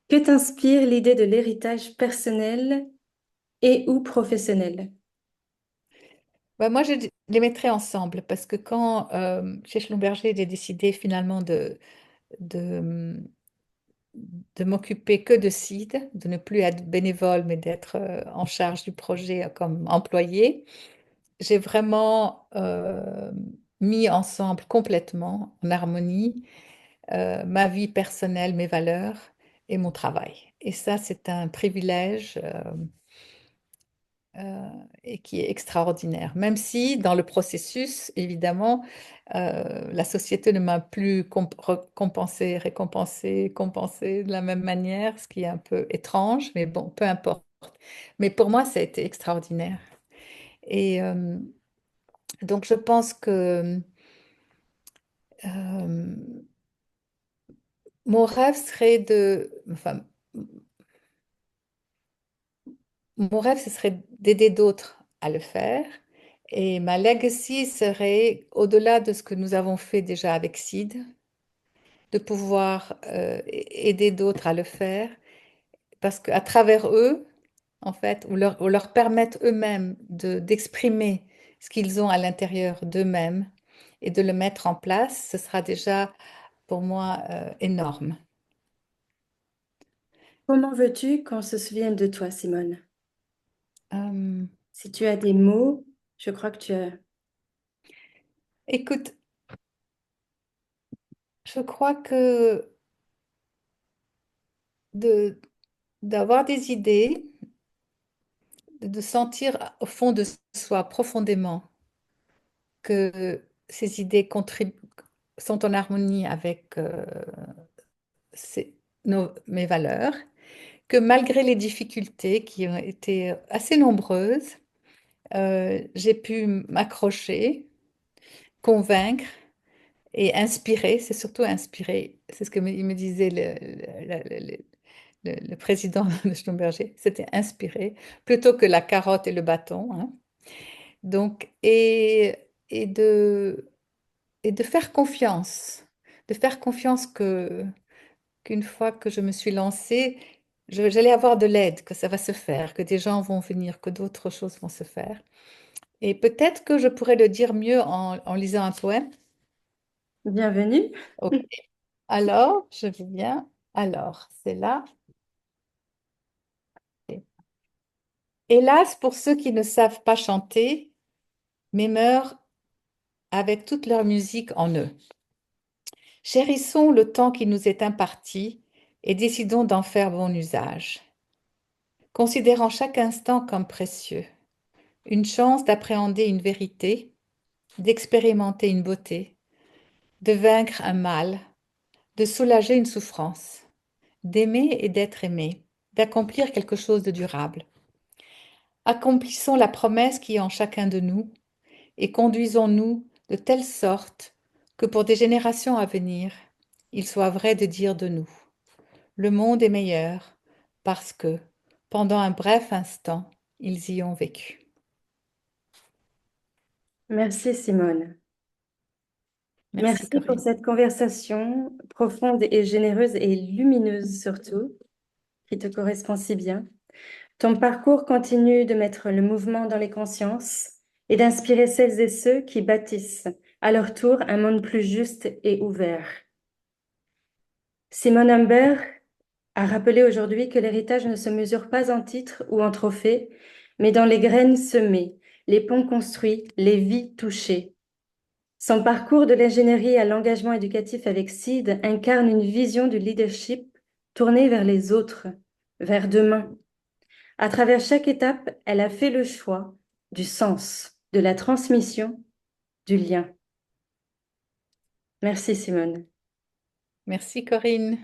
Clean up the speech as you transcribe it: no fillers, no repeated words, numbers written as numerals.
Que t'inspire l'idée de l'héritage personnel et ou professionnel? Bah, moi, je les mettrais ensemble parce que quand chez Schlumberger, j'ai décidé finalement de, de m'occuper que de seed, de ne plus être bénévole, mais d'être en charge du projet comme employé, j'ai vraiment mis ensemble complètement en harmonie ma vie personnelle, mes valeurs et mon travail. Et ça, c'est un privilège et qui est extraordinaire. Même si dans le processus, évidemment, la société ne m'a plus compensé de la même manière, ce qui est un peu étrange, mais bon, peu importe. Mais pour moi, ça a été extraordinaire. Et donc, je pense que euh, mon rêve serait enfin, mon rêve, ce serait d'aider d'autres à le faire. Et ma legacy serait, au-delà de ce que nous avons fait déjà avec Sid, de pouvoir aider d'autres à le faire, parce qu'à travers eux, en fait, ou leur permettre eux-mêmes d'exprimer ce qu'ils ont à l'intérieur d'eux-mêmes et de le mettre en place, ce sera déjà pour moi énorme. Comment veux-tu qu'on se souvienne de toi, Simone? Euh, Si tu as des mots, je crois que tu as... écoute, je crois que de, d'avoir des idées, de sentir au fond de soi profondément que ces idées sont en harmonie avec mes valeurs, que malgré les difficultés qui ont été assez nombreuses, j'ai pu m'accrocher, convaincre et inspirer. C'est surtout inspirer. C'est ce que il me disait le président de Schlumberger. C'était inspirer plutôt que la carotte et le bâton, hein. Donc, et de faire confiance qu'une fois que je me suis lancée, j'allais avoir de l'aide, que ça va se faire, que des gens vont venir, que d'autres choses vont se faire. Et peut-être que je pourrais le dire mieux en lisant un poème. Bienvenue. Ok. Alors, je veux bien. Alors, c'est là. Hélas, pour ceux qui ne savent pas chanter, mais meurent avec toute leur musique en eux. Chérissons le temps qui nous est imparti et décidons d'en faire bon usage, considérant chaque instant comme précieux, une chance d'appréhender une vérité, d'expérimenter une beauté, de vaincre un mal, de soulager une souffrance, d'aimer et d'être aimé, d'accomplir quelque chose de durable. Accomplissons la promesse qui est en chacun de nous et conduisons-nous de telle sorte que pour des générations à venir, il soit vrai de dire de nous: le monde est meilleur parce que, pendant un bref instant, ils y ont vécu. Merci, Simone. Merci Merci pour Corinne. cette conversation profonde et généreuse et lumineuse surtout, qui te correspond si bien. Ton parcours continue de mettre le mouvement dans les consciences et d'inspirer celles et ceux qui bâtissent à leur tour un monde plus juste et ouvert. Simone Humbert a rappelé aujourd'hui que l'héritage ne se mesure pas en titres ou en trophées, mais dans les graines semées, les ponts construits, les vies touchées. Son parcours de l'ingénierie à l'engagement éducatif avec SID incarne une vision du leadership tournée vers les autres, vers demain. À travers chaque étape, elle a fait le choix du sens, de la transmission, du lien. Merci Simone. Merci Corinne.